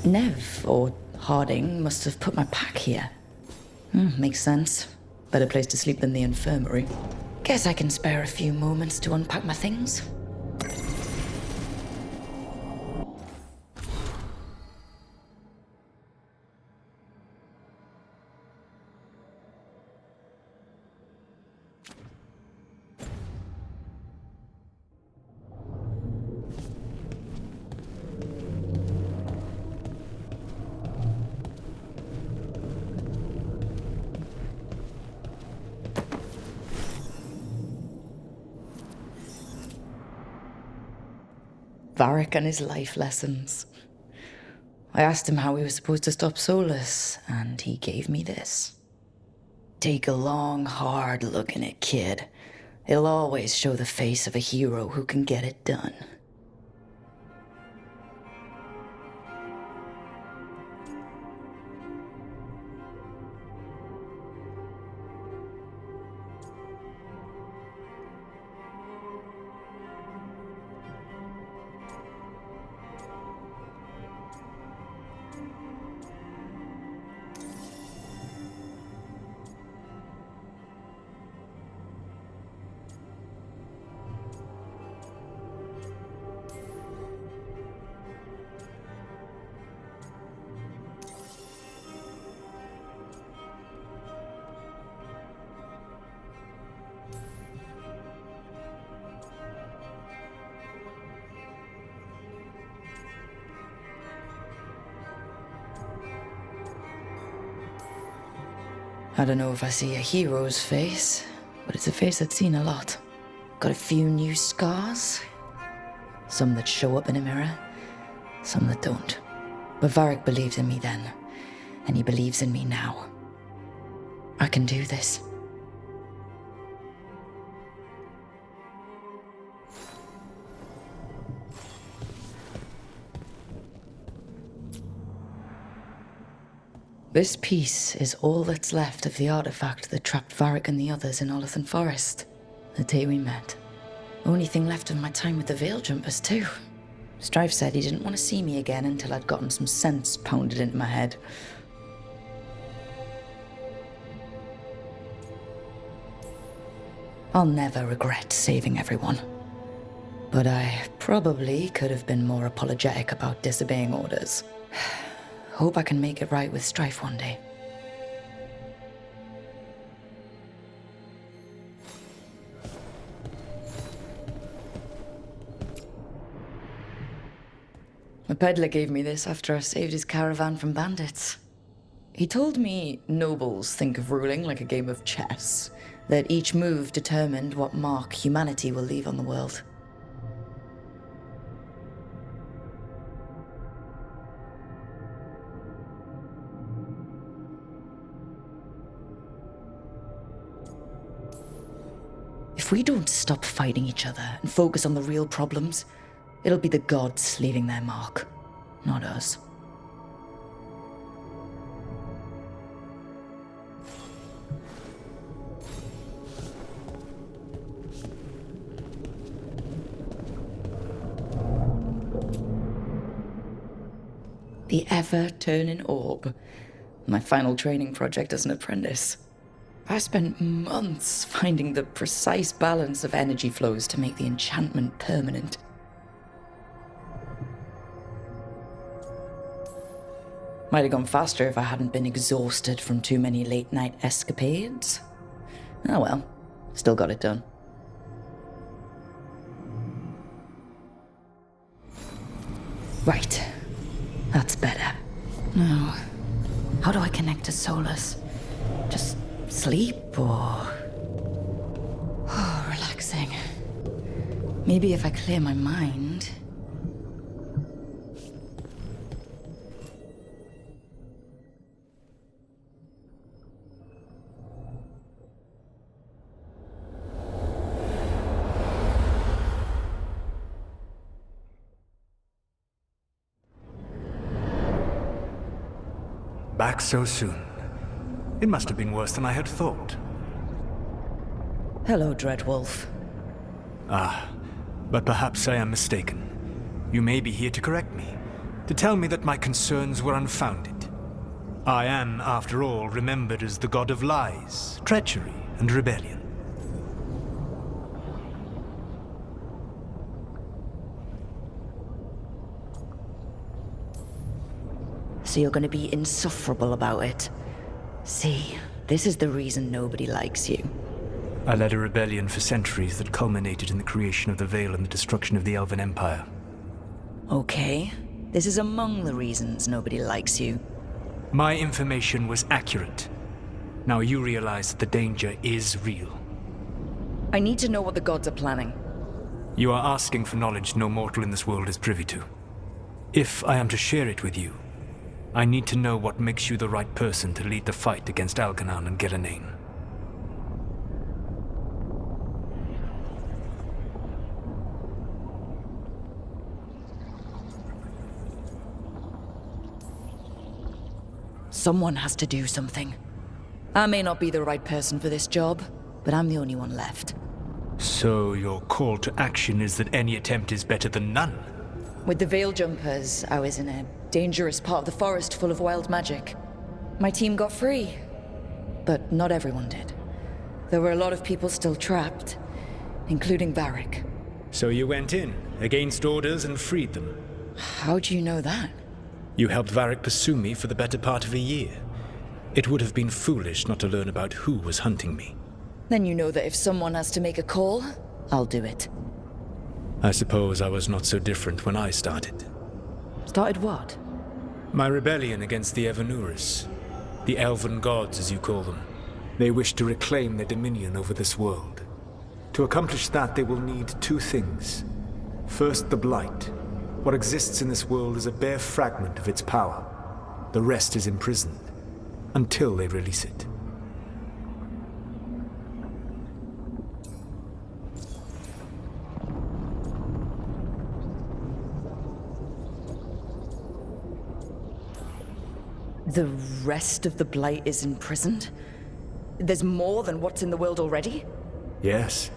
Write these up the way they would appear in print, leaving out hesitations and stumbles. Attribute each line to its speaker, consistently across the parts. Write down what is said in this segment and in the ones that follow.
Speaker 1: Nev, or Harding, must have put my pack here. Makes sense. Better place to sleep than the infirmary. Guess I can spare a few moments to unpack my things. Varric and his life lessons. I asked him how we were supposed to stop Solus, and he gave me this. Take a long, hard look in it, kid. It'll always show the face of a hero who can get it done. I don't know if I see a hero's face, but it's a face I've seen a lot. Got a few new scars. Some that show up in a mirror, some that don't. But Varric believed in me then, and he believes in me now. I can do this. This piece is all that's left of the artifact that trapped Varric and the others in Olathan Forest, the day we met. Only thing left of my time with the Veil Jumpers, too. Strife said he didn't want to see me again until I'd gotten some sense pounded into my head. I'll never regret saving everyone. But I probably could have been more apologetic about disobeying orders. Hope I can make it right with Strife one day. A peddler gave me this after I saved his caravan from bandits. He told me nobles think of ruling like a game of chess, that each move determined what mark humanity will leave on the world. If we don't stop fighting each other and focus on the real problems, it'll be the gods leaving their mark, not us. The ever-turning orb. My final training project as an apprentice. I spent months finding the precise balance of energy flows to make the enchantment permanent. Might have gone faster if I hadn't been exhausted from too many late-night escapades. Oh well, still got it done. Right, that's better. Now, how do I connect to Solus? Just sleep or... Oh, relaxing. Maybe if I clear my mind...
Speaker 2: Back so soon. It must have been worse than I had thought.
Speaker 1: Hello, Dreadwolf.
Speaker 2: Ah, but perhaps I am mistaken. You may be here to correct me. to tell me that my concerns were unfounded. I am, after all, remembered as the god of lies, treachery, and rebellion.
Speaker 1: So you're going to be insufferable about it. See, this is the reason nobody likes you.
Speaker 2: I led a rebellion for centuries that culminated in the creation of the Veil and the destruction of the Elven Empire.
Speaker 1: Okay, this is among the reasons nobody likes you.
Speaker 2: My information was accurate. Now you realize that the danger is real.
Speaker 1: I need to know what the gods are planning.
Speaker 2: You are asking for knowledge no mortal in this world is privy to. If I am to share it with you, I need to know what makes you the right person to lead the fight against Algernon and Gillenane.
Speaker 1: Someone has to do something. I may not be the right person for this job, but I'm the only one left.
Speaker 2: So your call to action is that any attempt is better than none?
Speaker 1: With the Veil Jumpers, I was in a dangerous part of the forest full of wild magic. My team got free, but not everyone did. There were a lot of people still trapped, including Varric.
Speaker 2: So you went in, against orders, and freed them?
Speaker 1: How do you know that?
Speaker 2: You helped Varric pursue me for the better part of a year. It would have been foolish not to learn about who was hunting me.
Speaker 1: Then you know that if someone has to make a call, I'll do it.
Speaker 2: I suppose I was not so different when I started.
Speaker 1: Started what?
Speaker 2: My rebellion against the Evanuris. The Elven gods, as you call them. They wish to reclaim their dominion over this world. To accomplish that, they will need two things. First, the Blight. What exists in this world is a bare fragment of its power. The rest is imprisoned, until they release it.
Speaker 1: The rest of the Blight is imprisoned? There's more than what's in the world already?
Speaker 2: Yes.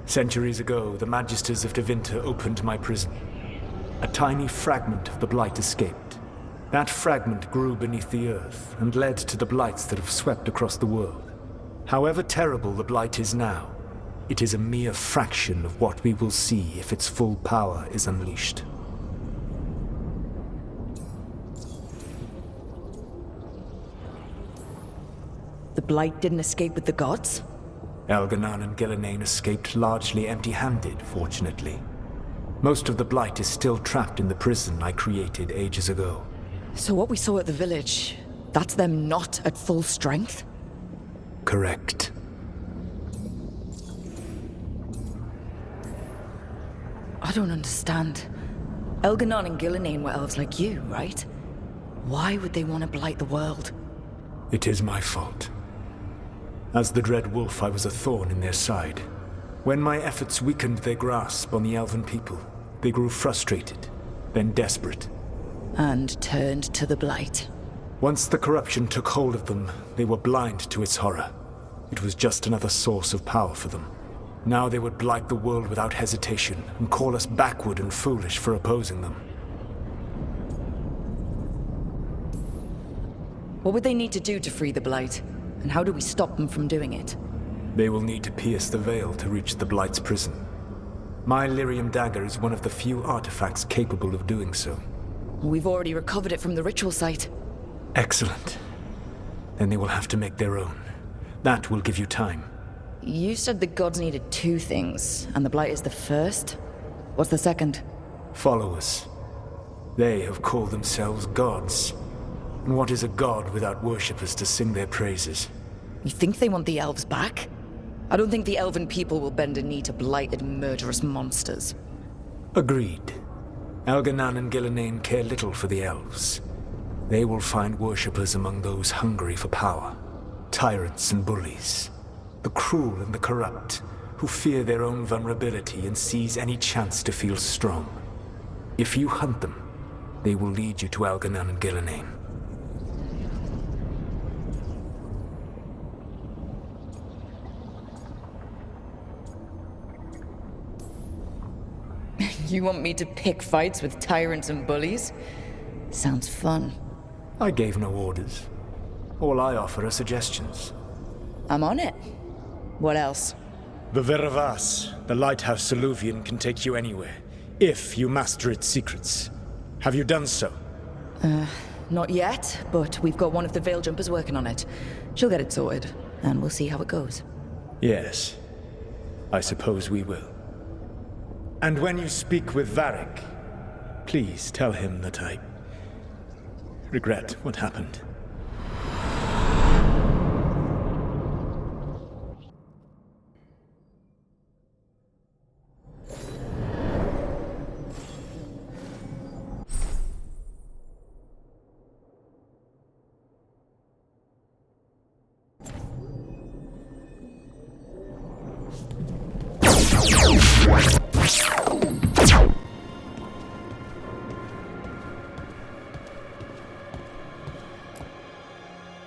Speaker 2: Centuries ago, the Magisters of Tevinter opened my prison. A tiny fragment of the Blight escaped. That fragment grew beneath the earth and led to the Blights that have swept across the world. However terrible the Blight is now, it is a mere fraction of what we will see if its full power is unleashed.
Speaker 1: The Blight didn't escape with the gods?
Speaker 2: Algernon and Gillenane escaped largely empty-handed, fortunately. Most of the Blight is still trapped in the prison I created ages ago.
Speaker 1: So what we saw at the village, that's them not at full strength?
Speaker 2: Correct.
Speaker 1: I don't understand. Algernon and Gillenane were elves like you, right? Why would they want to blight the world?
Speaker 2: It is my fault. As the Dread Wolf, I was a thorn in their side. When my efforts weakened their grasp on the Elven people, they grew frustrated, then desperate.
Speaker 1: And turned to the Blight.
Speaker 2: Once the corruption took hold of them, they were blind to its horror. It was just another source of power for them. Now they would blight the world without hesitation, and call us backward and foolish for opposing them.
Speaker 1: What would they need to do to free the Blight? And how do we stop them from doing it?
Speaker 2: They will need to pierce the veil to reach the Blight's prison. My Lyrium dagger is one of the few artifacts capable of doing so.
Speaker 1: We've already recovered it from the ritual site.
Speaker 2: Excellent. Then they will have to make their own. That will give you time.
Speaker 1: You said the gods needed two things, and the Blight is the first? What's the second?
Speaker 2: Followers. They have called themselves gods. And what is a god without worshippers to sing their praises?
Speaker 1: You think they want the elves back? I don't think the elven people will bend a knee to blighted, murderous monsters.
Speaker 2: Agreed. Algernon and Gillenane care little for the elves. They will find worshippers among those hungry for power. Tyrants and bullies. The cruel and the corrupt, who fear their own vulnerability and seize any chance to feel strong. If you hunt them, they will lead you to Algernon and Gillenane.
Speaker 1: You want me to pick fights with tyrants and bullies? Sounds fun.
Speaker 2: I gave no orders. All I offer are suggestions.
Speaker 1: I'm on it. What else?
Speaker 2: The Veravas, the lighthouse Soluvian, can take you anywhere, if you master its secrets. Have you done so?
Speaker 1: Not yet, but we've got one of the Veil Jumpers working on it. She'll get it sorted, and we'll see how it goes.
Speaker 2: Yes. I suppose we will. And when you speak with Varric, please tell him that I regret what happened.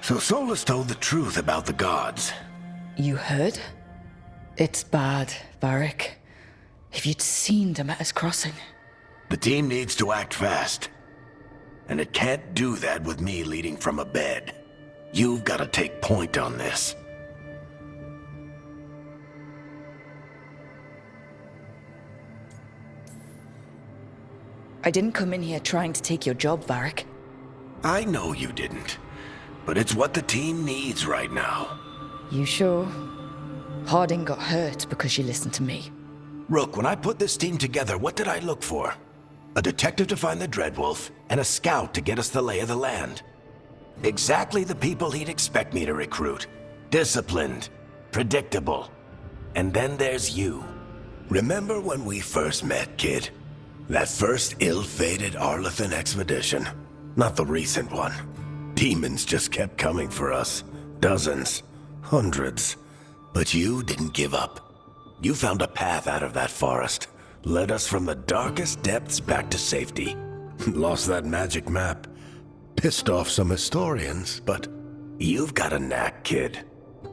Speaker 3: So Solus told the truth about the gods.
Speaker 1: You heard? It's bad, Varric. If you'd seen Demeter's crossing.
Speaker 3: The team needs to act fast. And it can't do that with me leading from a bed. You've got to take point on this.
Speaker 1: I didn't come in here trying to take your job, Varric.
Speaker 3: I know you didn't. But it's what the team needs right now.
Speaker 1: You sure? Harding got hurt because she listened to me.
Speaker 3: Rook, when I put this team together, what did I look for? A detective to find the Dreadwolf, and a scout to get us the lay of the land. Exactly the people he'd expect me to recruit. Disciplined, predictable. And then there's you. Remember when we first met, kid? That first ill-fated Arlathan expedition. Not the recent one. Demons just kept coming for us. Dozens. Hundreds. But you didn't give up. You found a path out of that forest. Led us from the darkest depths back to safety. Lost that magic map. Pissed off some historians, but you've got a knack, kid.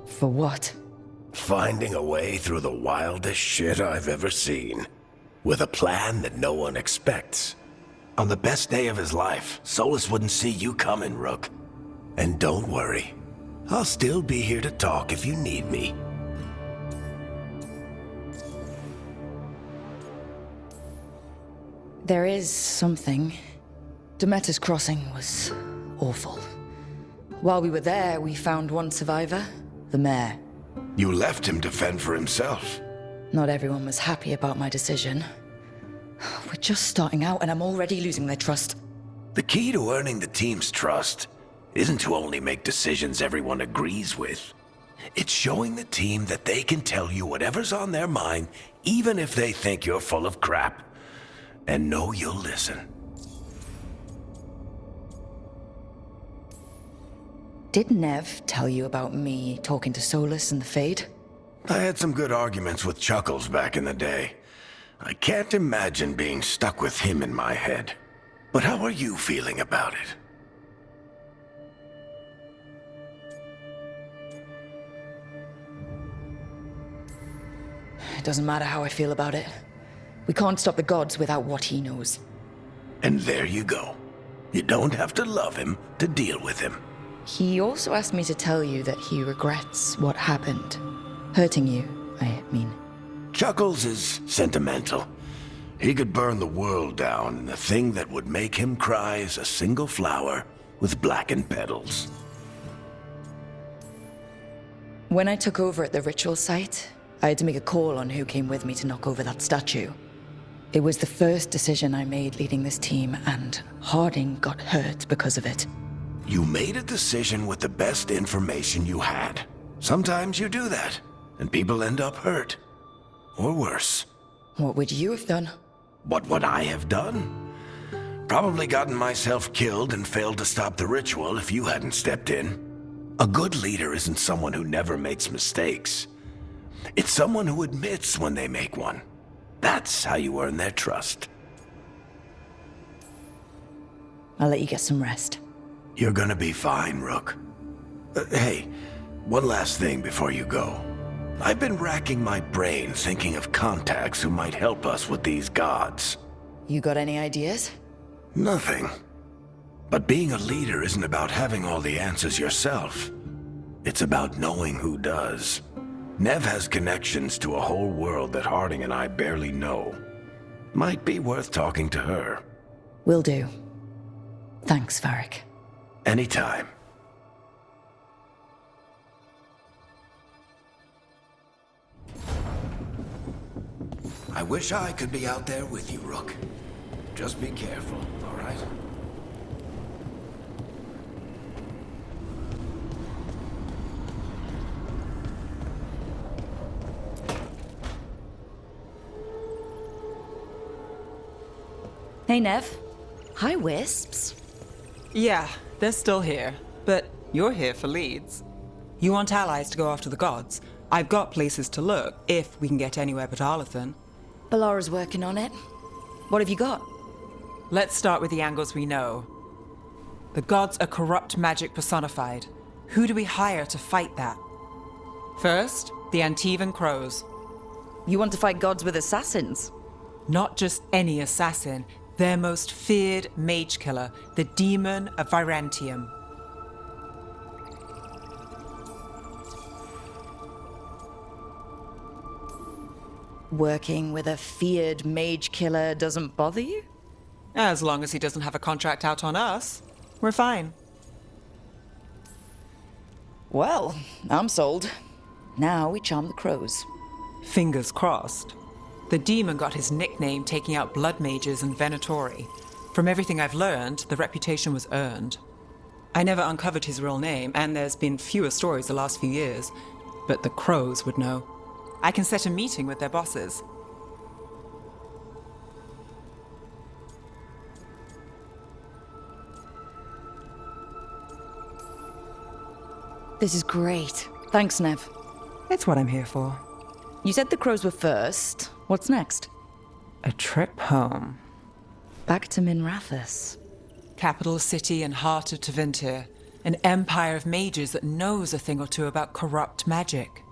Speaker 1: For what?
Speaker 3: Finding a way through the wildest shit I've ever seen. With a plan that no one expects. On the best day of his life, Solus wouldn't see you coming, Rook. And don't worry. I'll still be here to talk if you need me.
Speaker 1: There is something. Demeter's crossing was awful. While we were there, we found one survivor, the mayor.
Speaker 3: You left him to fend for himself.
Speaker 1: Not everyone was happy about my decision. We're just starting out and I'm already losing their trust.
Speaker 3: The key to earning the team's trust isn't to only make decisions everyone agrees with. It's showing the team that they can tell you whatever's on their mind, even if they think you're full of crap. And know you'll listen.
Speaker 1: Did Nev tell you about me talking to Solus and the Fade?
Speaker 3: I had some good arguments with Chuckles back in the day. I can't imagine being stuck with him in my head. But how are you feeling about it?
Speaker 1: It doesn't matter how I feel about it. We can't stop the gods without what he knows.
Speaker 3: And there you go. You don't have to love him to deal with him.
Speaker 1: He also asked me to tell you that he regrets what happened. Hurting you, I mean.
Speaker 3: Chuckles is sentimental. He could burn the world down, and the thing that would make him cry is a single flower with blackened petals.
Speaker 1: When I took over at the ritual site, I had to make a call on who came with me to knock over that statue. It was the first decision I made leading this team, and Harding got hurt because of it.
Speaker 3: You made a decision with the best information you had. Sometimes you do that, and people end up hurt. Or worse.
Speaker 1: What would you have done?
Speaker 3: What would I have done? Probably gotten myself killed and failed to stop the ritual if you hadn't stepped in. A good leader isn't someone who never makes mistakes. It's someone who admits when they make one. That's how you earn their trust.
Speaker 1: I'll let you get some rest.
Speaker 3: You're gonna be fine, Rook. Hey, one last thing before you go. I've been racking my brain thinking of contacts who might help us with these gods.
Speaker 1: You got any ideas?
Speaker 3: Nothing. But being a leader isn't about having all the answers yourself. It's about knowing who does. Nev has connections to a whole world that Harding and I barely know. Might be worth talking to her.
Speaker 1: Will do. Thanks, Varric.
Speaker 3: Anytime. I wish I could be out there with you, Rook. Just be careful, all right?
Speaker 1: Hey, Nev. Hi, Wisps.
Speaker 4: Yeah, they're still here. But you're here for leads. You want allies to go after the gods? I've got places to look, if we can get anywhere but Arlathan.
Speaker 1: Ballara's working on it. What have you got?
Speaker 4: Let's start with the angles we know. The gods are corrupt magic personified. Who do we hire to fight that? First, the Antivan Crows.
Speaker 1: You want to fight gods with assassins?
Speaker 4: Not just any assassin, their most feared mage killer, the Demon of Virantium.
Speaker 1: Working with a feared mage killer doesn't bother you?
Speaker 4: As long as he doesn't have a contract out on us, we're fine.
Speaker 1: Well, I'm sold. Now we charm the crows.
Speaker 4: Fingers crossed. The demon got his nickname taking out blood mages and Venatori. From everything I've learned, the reputation was earned. I never uncovered his real name, and there's been fewer stories the last few years, but the crows would know. I can set a meeting with their bosses.
Speaker 1: This is great. Thanks, Nev.
Speaker 4: It's what I'm here for.
Speaker 1: You said the crows were first. What's next?
Speaker 4: A trip home.
Speaker 1: Back to Minrathous.
Speaker 4: Capital city and heart of Tevinter. An empire of mages that knows a thing or two about corrupt magic.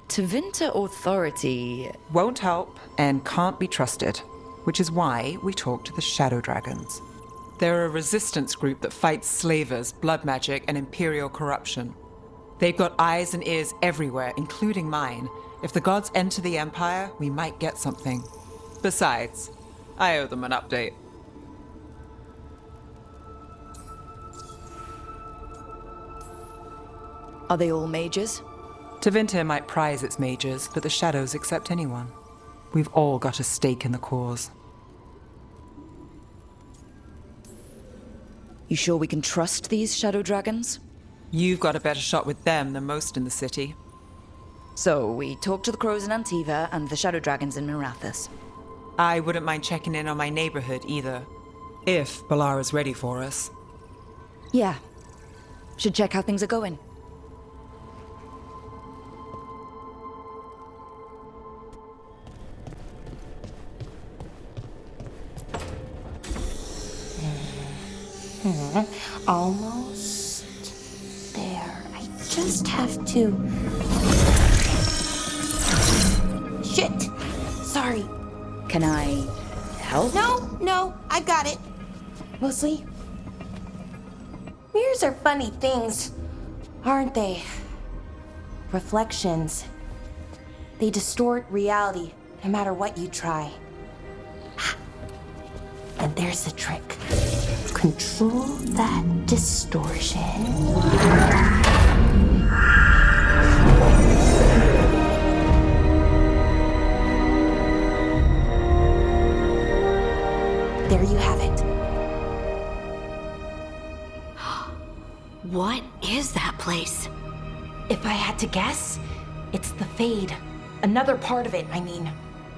Speaker 1: Tevinter authority...
Speaker 4: Won't help and can't be trusted, which is why we talk to the Shadow Dragons. They're a resistance group that fights slavers, blood magic, and imperial corruption. They've got eyes and ears everywhere, including mine. If the gods enter the Empire, we might get something. Besides, I owe them an update.
Speaker 1: Are they all mages?
Speaker 4: Tevinter might prize its mages, but the Shadows accept anyone. We've all got a stake in the cause.
Speaker 1: You sure we can trust these shadow dragons?
Speaker 4: You've got a better shot with them than most in the city.
Speaker 1: So, we talk to the crows in Antiva and the shadow dragons in Minrathous.
Speaker 4: I wouldn't mind checking in on my neighborhood either, if Ballara's ready for us.
Speaker 1: Yeah. Should check how things are going.
Speaker 5: Almost there. I just have to... Shit! Sorry.
Speaker 1: Can I help?
Speaker 5: No, I got it. Mostly. Mirrors are funny things, aren't they? Reflections. They distort reality, no matter what you try. And there's the trick. Control that distortion. There you have it.
Speaker 6: What is that place?
Speaker 5: If I had to guess, it's the Fade. Another part of it, I mean.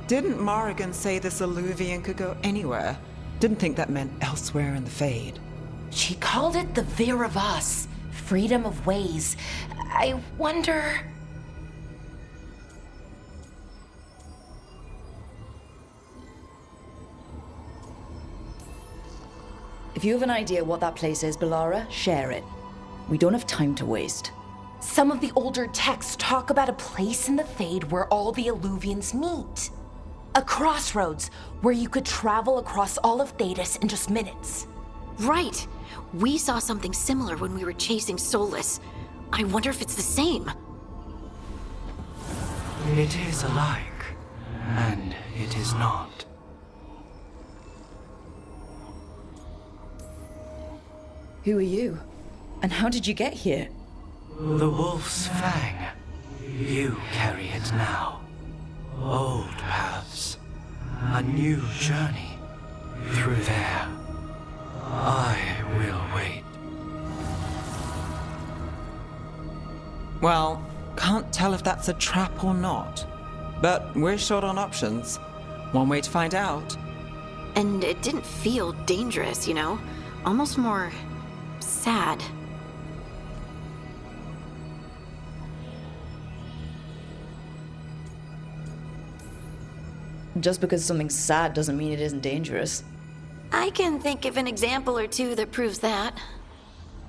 Speaker 4: Didn't Morrigan say this Alluvian could go anywhere? Didn't think that meant elsewhere in the Fade.
Speaker 5: She called it the Vir of Us, freedom of ways. I wonder...
Speaker 1: If you have an idea what that place is, Ballara, share it. We don't have time to waste.
Speaker 5: Some of the older texts talk about a place in the Fade where all the Alluvians meet. A crossroads where you could travel across all of Thedas in just minutes.
Speaker 6: Right. We saw something similar when we were chasing Solus. I wonder if it's the same.
Speaker 7: It is alike, and it is not.
Speaker 1: Who are you? And how did you get here?
Speaker 7: The Wolf's Fang. You carry it now. Old paths. A new journey. Through there. I will wait.
Speaker 4: Well, can't tell if that's a trap or not. But we're short on options. One way to find out.
Speaker 6: And it didn't feel dangerous, you know? Almost more sad.
Speaker 1: Just because something's sad doesn't mean it isn't dangerous.
Speaker 6: I can think of an example or two that proves that.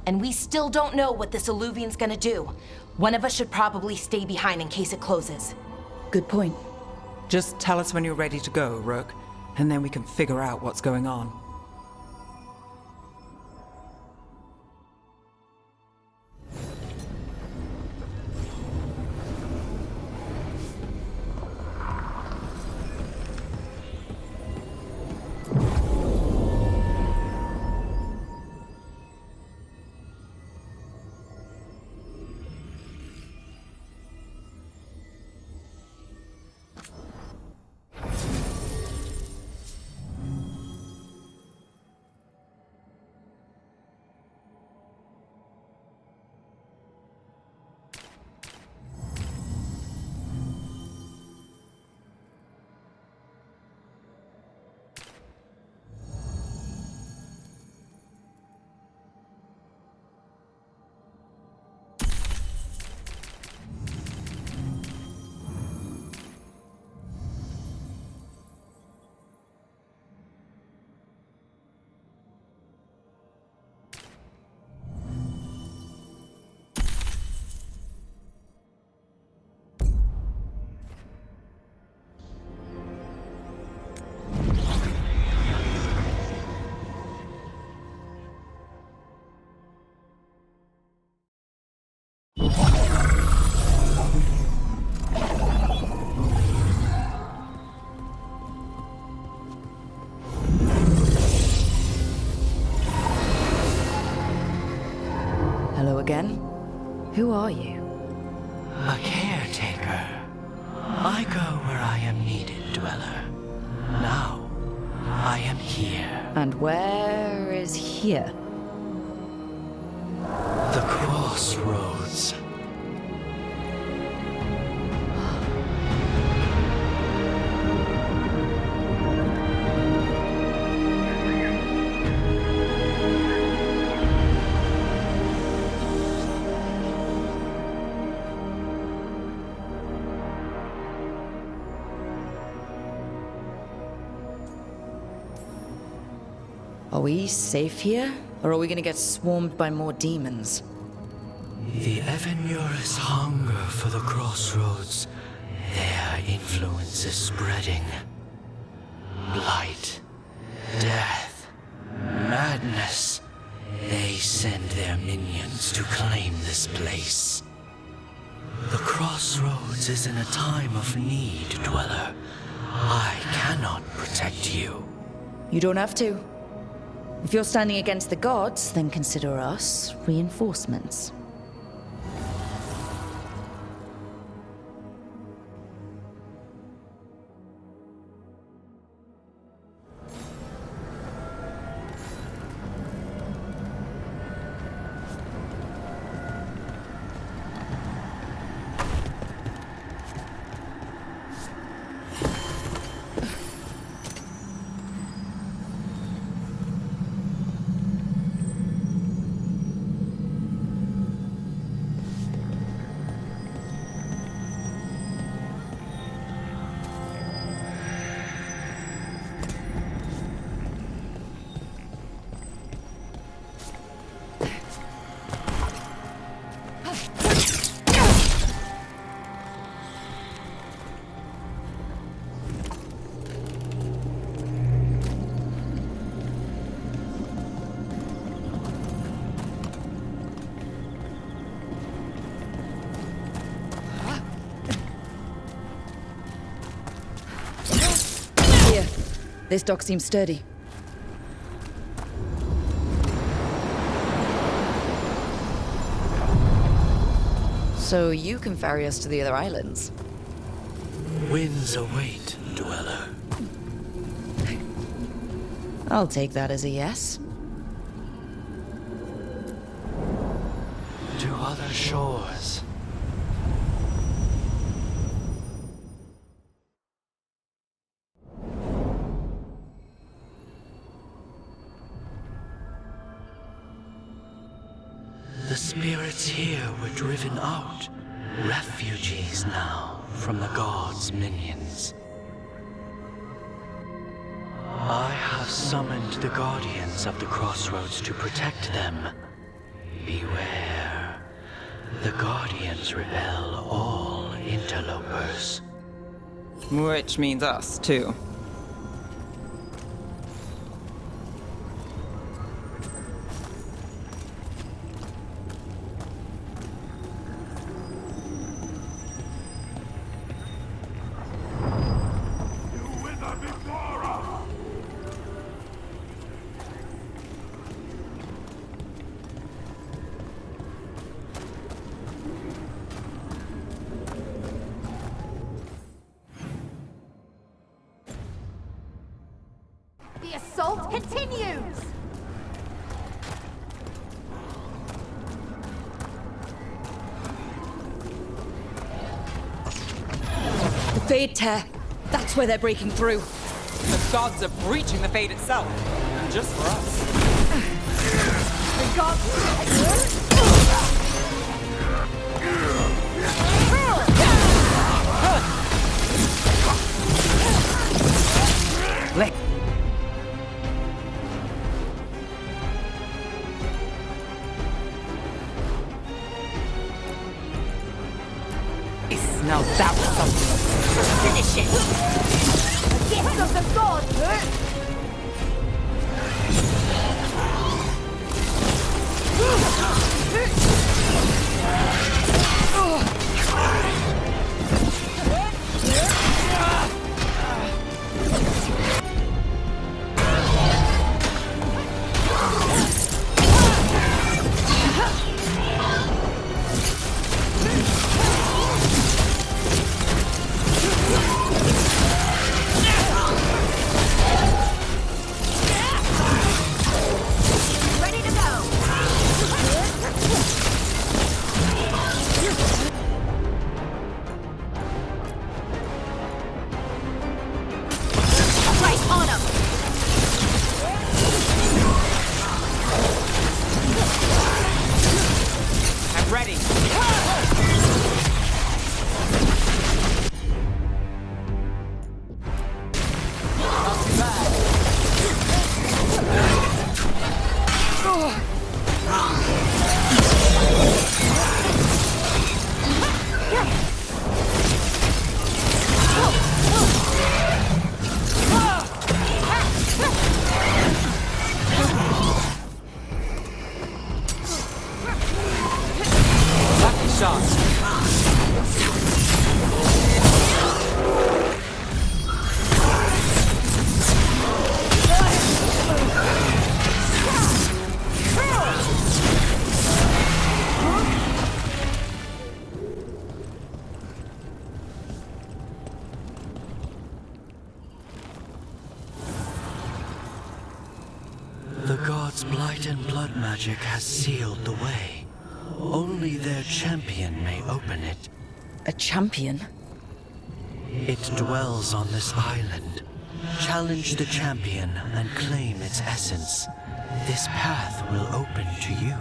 Speaker 5: And we still don't know what this Alluvian's gonna do. One of us should probably stay behind in case it closes.
Speaker 1: Good point.
Speaker 4: Just tell us when you're ready to go, Rook, and then we can figure out what's going on.
Speaker 1: Hello again. Who are you?
Speaker 7: A caretaker. I go where I am needed, Dweller. Now, I am here.
Speaker 1: And where is here?
Speaker 7: The crossroads.
Speaker 1: Are we safe here? Or are we gonna get swarmed by more demons?
Speaker 7: The Evenurus hunger for the crossroads. Their influence is spreading. Blight, death, madness. They send their minions to claim this place. The crossroads is in a time of need, Dweller. I cannot protect you.
Speaker 1: You don't have to. If you're standing against the gods, then consider us reinforcements. This dock seems sturdy. So you can ferry us to the other islands?
Speaker 7: Winds await, Dweller.
Speaker 1: I'll take that as a yes.
Speaker 7: To other shores. The spirits here were driven out, refugees now from the gods' minions. I have summoned the guardians of the crossroads to protect them. Beware. The guardians repel all interlopers.
Speaker 4: Which means us, too.
Speaker 8: The assault continues!
Speaker 1: The Fade Tear. That's where they're breaking through.
Speaker 4: The gods are breaching the Fade itself. Just for us.
Speaker 8: The gods...
Speaker 4: Now that was something.
Speaker 8: Finish it! The gift of the gods!
Speaker 4: Ready.
Speaker 7: The gods' blight and blood magic has sealed the way. Only their champion may open it.
Speaker 1: A champion?
Speaker 7: It dwells on this island. Challenge the champion and claim its essence. This path will open to you.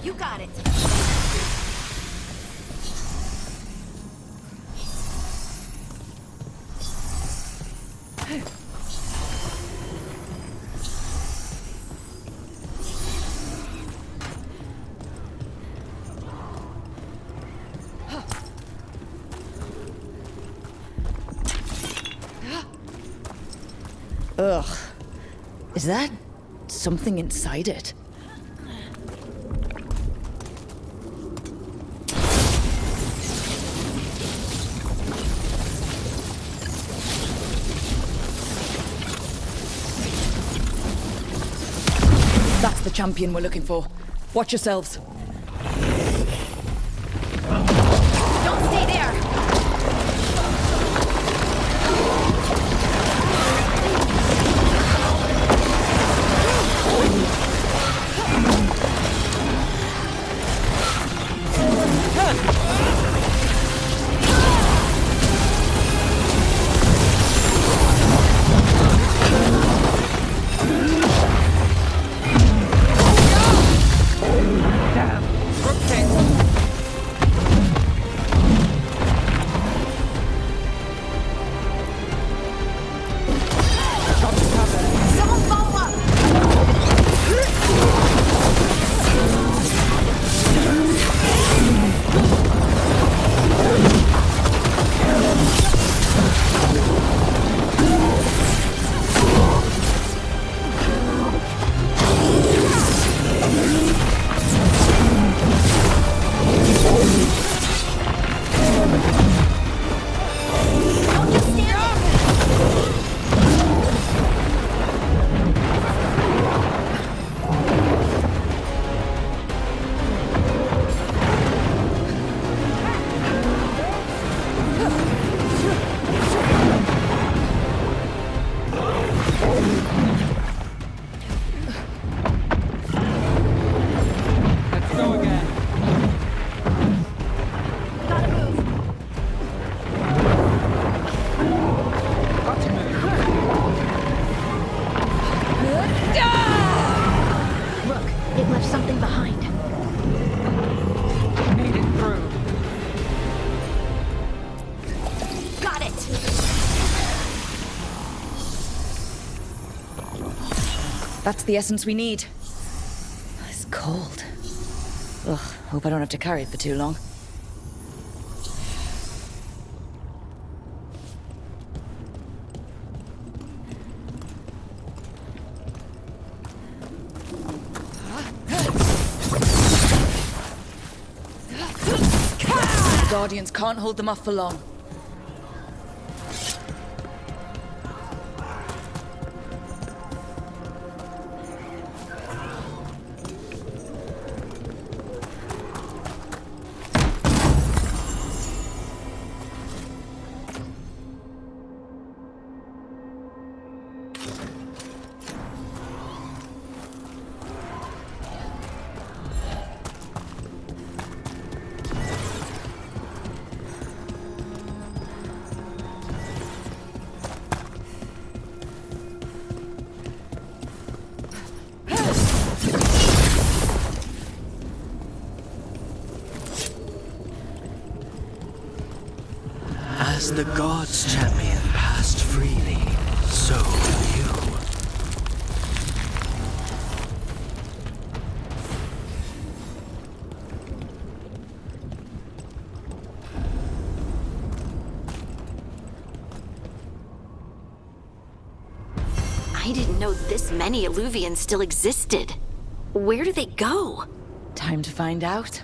Speaker 8: You got it!
Speaker 1: Ugh. Is that something inside it? That's the champion we're looking for. Watch yourselves.
Speaker 8: Don't stay there!
Speaker 1: That's the essence we need. It's cold. Ugh, hope I don't have to carry it for too long. The Guardians can't hold them off for long.
Speaker 7: As the gods' champion passed freely, so will you.
Speaker 6: I didn't know this many Illuvians still existed. Where do they go?
Speaker 1: Time to find out.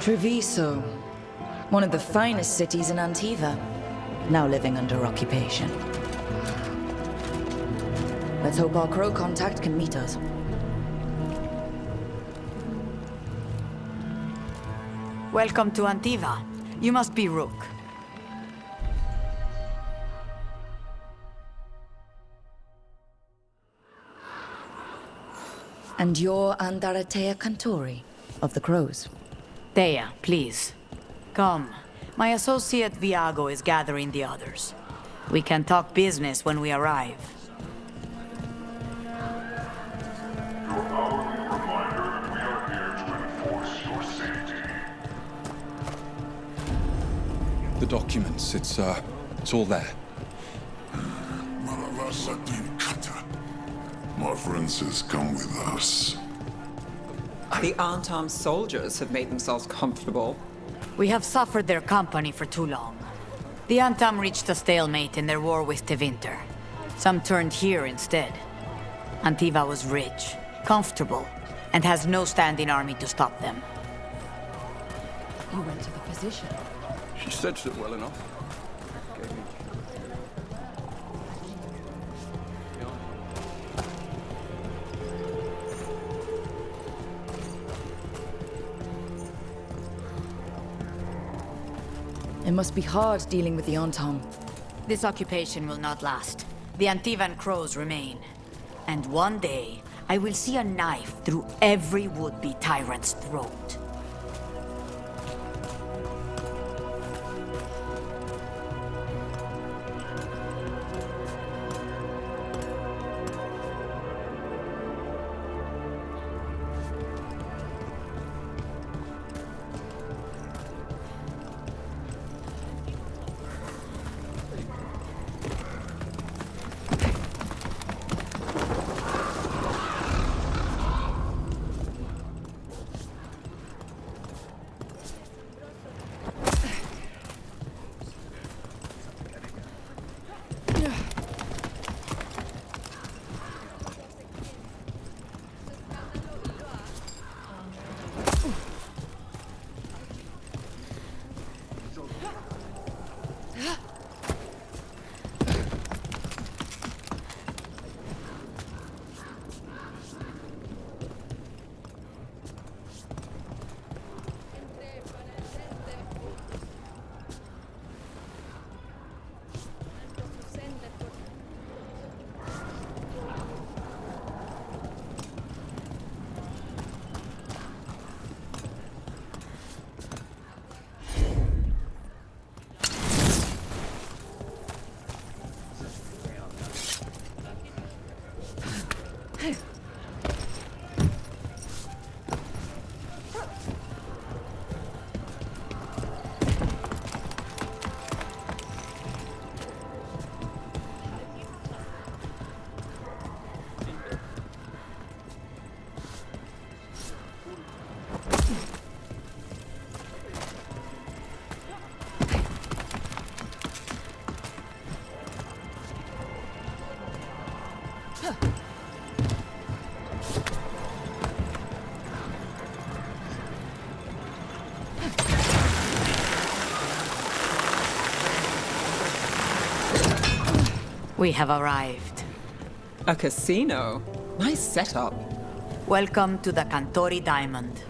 Speaker 1: Treviso, one of the finest cities in Antiva, now living under occupation. Let's hope our crow contact can meet us.
Speaker 9: Welcome to Antiva. You must be Rook.
Speaker 1: And you're Andaratea Cantori, of the Crows.
Speaker 9: Thea, please. Come. My associate Viago is gathering the others. We can talk business when we arrive.
Speaker 10: The documents, it's all there.
Speaker 11: My friend says come with us.
Speaker 4: The unarmed soldiers have made themselves comfortable.
Speaker 9: We have suffered their company for too long. The Antam reached a stalemate in their war with Tevinter. Some turned here instead. Antiva was rich, comfortable, and has no standing army to stop them.
Speaker 1: You went to the physician.
Speaker 10: She said it well enough.
Speaker 1: It must be hard dealing with the Antam.
Speaker 9: This occupation will not last. The Antivan crows remain. And one day, I will see a knife through every would-be tyrant's throat. We have arrived.
Speaker 4: A casino? Nice setup.
Speaker 9: Welcome to the Cantori Diamond.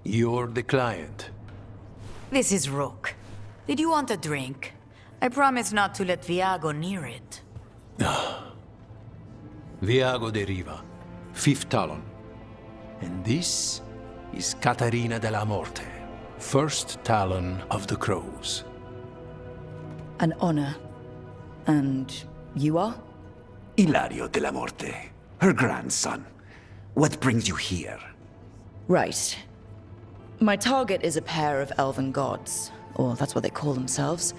Speaker 3: You're the client.
Speaker 9: This is Rook. Did you want a drink? I promise not to let Viago near it.
Speaker 3: Viago de Riva, 5th Talon. And this is Catarina della Morte, 1st Talon of the Crows.
Speaker 1: An honor. And you are?
Speaker 12: Ilario della Morte, her grandson. What brings you here?
Speaker 1: Right. My target is a pair of elven gods, or that's what they call themselves.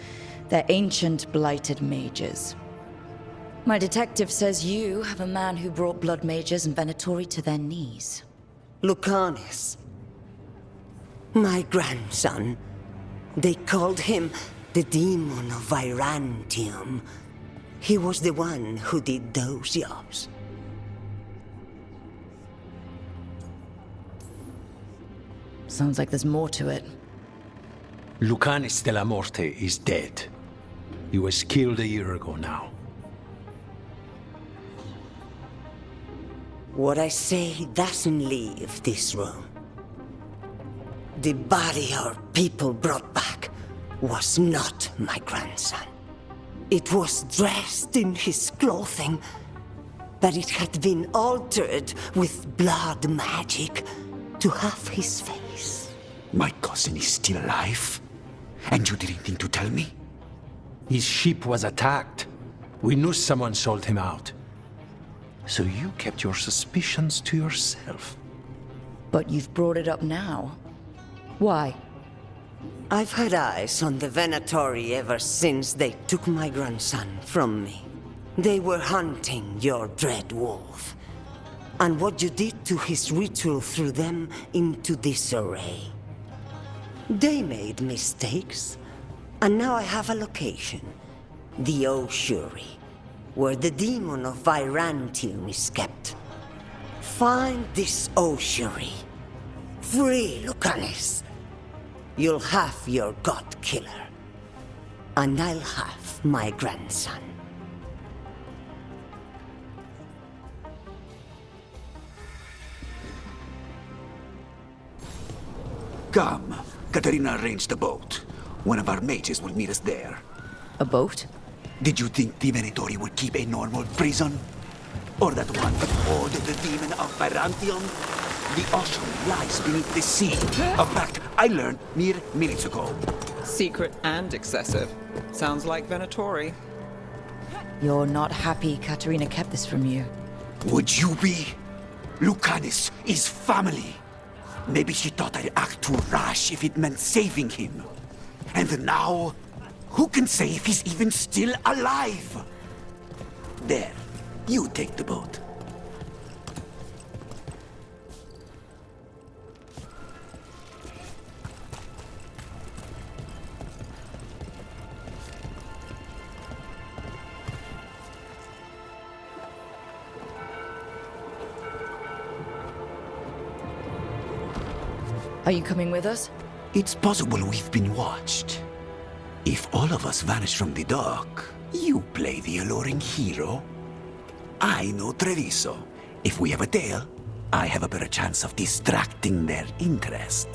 Speaker 1: They're ancient, blighted mages. My detective says you have a man who brought blood mages and Venatori to their knees.
Speaker 13: Lucanis. My grandson. They called him The demon of Virantium. He was the one who did those jobs.
Speaker 1: Sounds like there's more to it.
Speaker 12: Lucanis de la Morte is dead. He was killed a year ago now.
Speaker 13: What I say doesn't leave this room. The body our people brought back was not my grandson. It was dressed in his clothing, but it had been altered with blood magic to have his face.
Speaker 12: My cousin is still alive? And you didn't think to tell me? His ship was attacked. We knew someone sold him out. So you kept your suspicions to yourself.
Speaker 1: But you've brought it up now. Why?
Speaker 13: I've had eyes on the Venatori ever since they took my grandson from me. They were hunting your dread wolf. And what you did to his ritual threw them into disarray. They made mistakes, and now I have a location. The Ossuary, where the demon of Virantium is kept. Find this Ossuary. Free Lucanis. You'll have your god killer. And I'll have my grandson.
Speaker 12: Come. Katerina arranged a boat. One of our mages will meet us there.
Speaker 1: A boat?
Speaker 12: Did you think the Venatori would keep a normal prison? Or that one would hold the demon of Virantium? The ocean lies beneath the sea. A fact I learned mere minutes ago.
Speaker 4: Secret and excessive. Sounds like Venatori.
Speaker 1: You're not happy Katerina kept this from you.
Speaker 12: Would you be? Lucanis is family. Maybe she thought I'd act too rash if it meant saving him. And now, who can say if he's even still alive? There, you take the boat.
Speaker 1: Are you coming with us?
Speaker 12: It's possible we've been watched. If all of us vanish from the dock, you play the alluring hero. I know Treviso. If we have a tail, I have a better chance of distracting their interest.